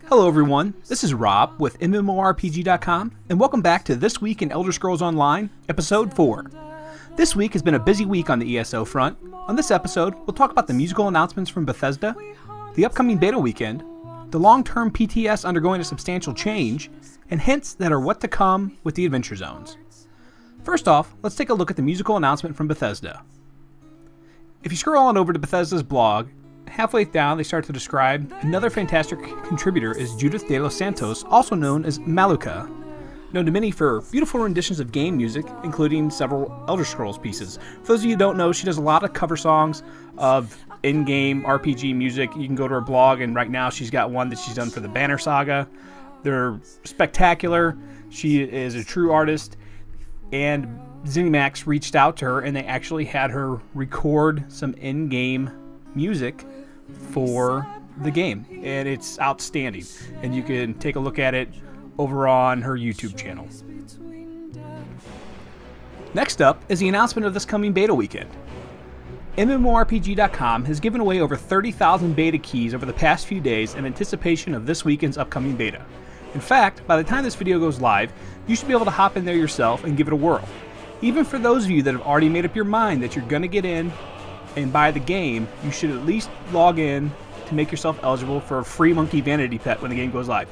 Hello everyone, this is Rob with MMORPG.com, and welcome back to This Week in Elder Scrolls Online, Episode 4. This week has been a busy week on the ESO front. On this episode, we'll talk about the musical announcements from Bethesda, the upcoming beta weekend, the long-term PTS undergoing a substantial change, and hints that are what to come with the Adventure Zones. First off, let's take a look at the musical announcement from Bethesda. If you scroll on over to Bethesda's blog, halfway down they start to describe another fantastic contributor is Judith de los Santos, also known as Maluka, known to many for beautiful renditions of game music, including several Elder Scrolls pieces. For those of you who don't know, she does a lot of cover songs of in-game RPG music. You can go to her blog, and right now she's got one that she's done for the Banner Saga. They're spectacular. She is a true artist, and ZeniMax reached out to her and they actually had her record some in-game music for the game, and it's outstanding, and you can take a look at it over on her YouTube channel. Next up is the announcement of this coming beta weekend. MMORPG.com has given away over 30,000 beta keys over the past few days in anticipation of this weekend's upcoming beta. In fact, by the time this video goes live, you should be able to hop in there yourself and give it a whirl. Even for those of you that have already made up your mind that you're going to get in and buy the game, you should at least log in to make yourself eligible for a free monkey vanity pet when the game goes live.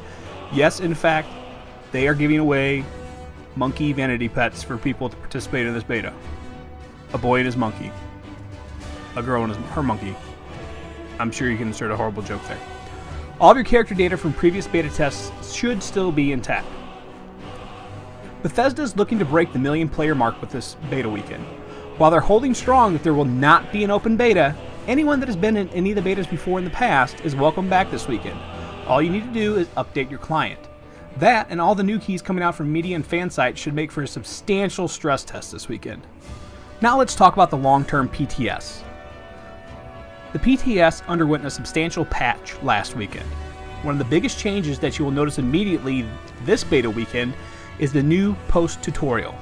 Yes, in fact, they are giving away monkey vanity pets for people to participate in this beta. A boy and his monkey. A girl and her monkey. I'm sure you can insert a horrible joke there. All of your character data from previous beta tests should still be intact. Bethesda is looking to break the 1 million player mark with this beta weekend. While they're holding strong that there will not be an open beta, anyone that has been in any of the betas before in the past is welcome back this weekend. All you need to do is update your client. That and all the new keys coming out from media and fan sites should make for a substantial stress test this weekend. Now let's talk about the long-term PTS. The PTS underwent a substantial patch last weekend. One of the biggest changes that you will notice immediately this beta weekend is the new post-tutorial,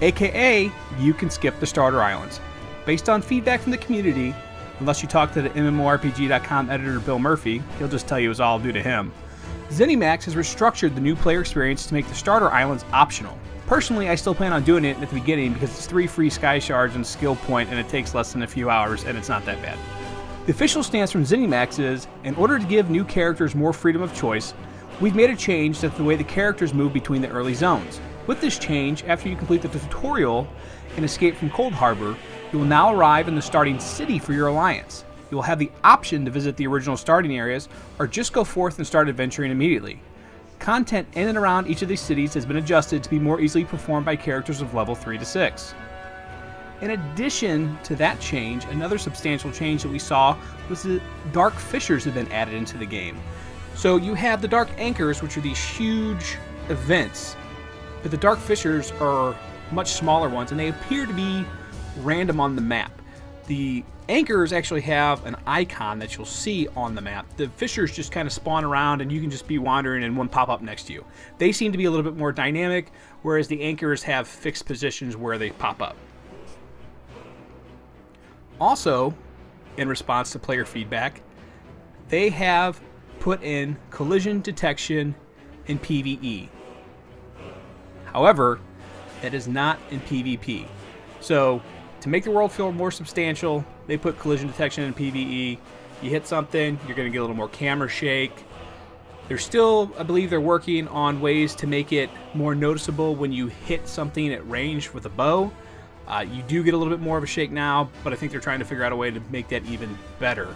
aka you can skip the starter islands. Based on feedback from the community, unless you talk to the MMORPG.com editor Bill Murphy, he'll just tell you it was all due to him. ZeniMax has restructured the new player experience to make the starter islands optional. Personally, I still plan on doing it at the beginning because it's 3 free sky shards and a skill point, and it takes less than a few hours, and it's not that bad. The official stance from ZeniMax is, in order to give new characters more freedom of choice, we've made a change to the way the characters move between the early zones. With this change, after you complete the tutorial and escape from Cold Harbor, you will now arrive in the starting city for your alliance. You will have the option to visit the original starting areas, or just go forth and start adventuring immediately. Content in and around each of these cities has been adjusted to be more easily performed by characters of level 3 to 6. In addition to that change, another substantial change that we saw was the Dark Fissures have been added into the game. So you have the Dark Anchors, which are these huge events, but the Dark Fissures are much smaller ones, and they appear to be random on the map. The Anchors actually have an icon that you'll see on the map. The Fissures just kind of spawn around, and you can just be wandering and one pop up next to you. They seem to be a little bit more dynamic, whereas the Anchors have fixed positions where they pop up. Also, in response to player feedback, they have put in collision detection in PvE. However, it is not in PvP. So, to make the world feel more substantial, they put collision detection in PvE. You hit something, you're going to get a little more camera shake. They're still, I believe they're working on ways to make it more noticeable when you hit something at range with a bow. You do get a little bit more of a shake now, but I think they're trying to figure out a way to make that even better.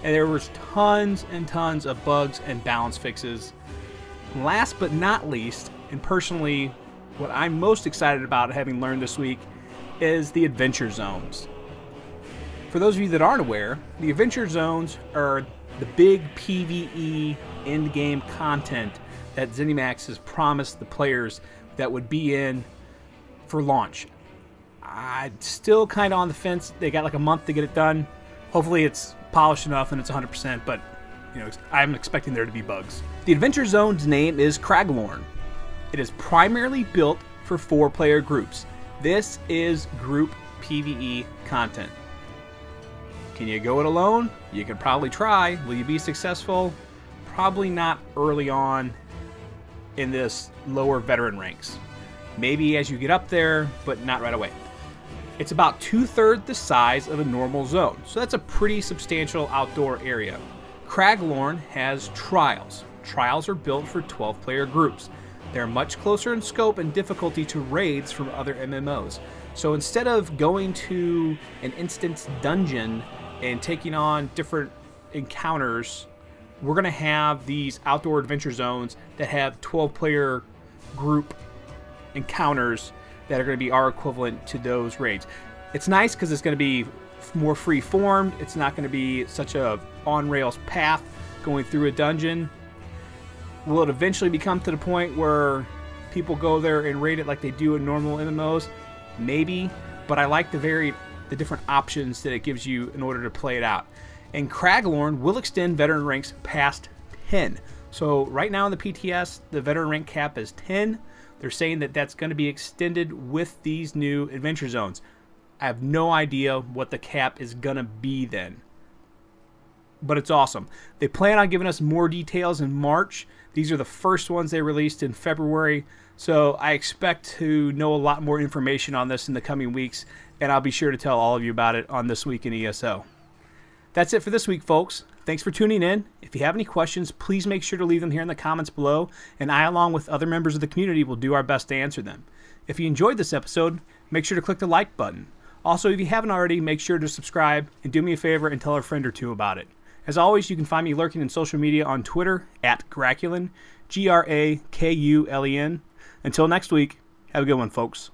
And there was tons and tons of bugs and balance fixes. Last but not least, and personally what I'm most excited about having learned this week, is the Adventure Zones. For those of you that aren't aware, the Adventure Zones are the big PvE end-game content that ZeniMax has promised the players that would be in for launch. I'm still kind of on the fence. They got like a month to get it done. Hopefully it's polished enough and it's 100%, but you know, I'm expecting there to be bugs. The Adventure Zone's name is Craglorn. It is primarily built for 4-player groups. This is group PvE content. Can you go it alone? You can probably try. Will you be successful? probably not early on in this lower veteran ranks. Maybe as you get up there, but not right away. It's about 2/3 the size of a normal zone, so that's a pretty substantial outdoor area. Craglorn has trials. Trials are built for 12-player groups. They're much closer in scope and difficulty to raids from other MMOs. So instead of going to an instance dungeon and taking on different encounters, we're going to have these outdoor adventure zones that have 12-player group encounters that are going to be our equivalent to those raids. It's nice because it's going to be more free-formed. It's not going to be such a on-rails path going through a dungeon. Will it eventually become to the point where people go there and raid it like they do in normal MMOs? Maybe, but I like the different options that it gives you in order to play it out. And Craglorn will extend veteran ranks past 10. So right now in the PTS, the veteran rank cap is 10. They're saying that that's going to be extended with these new adventure zones. I have no idea what the cap is going to be then. But it's awesome. They plan on giving us more details in March. These are the first ones they released in February. So I expect to know a lot more information on this in the coming weeks. And I'll be sure to tell all of you about it on This Week in ESO. That's it for this week, folks. Thanks for tuning in. If you have any questions, please make sure to leave them here in the comments below, and I, along with other members of the community, will do our best to answer them. If you enjoyed this episode, make sure to click the like button. Also, if you haven't already, make sure to subscribe, and do me a favor and tell a friend or two about it. As always, you can find me lurking in social media on Twitter, @Grakulen, Grakulen. Until next week, have a good one, folks.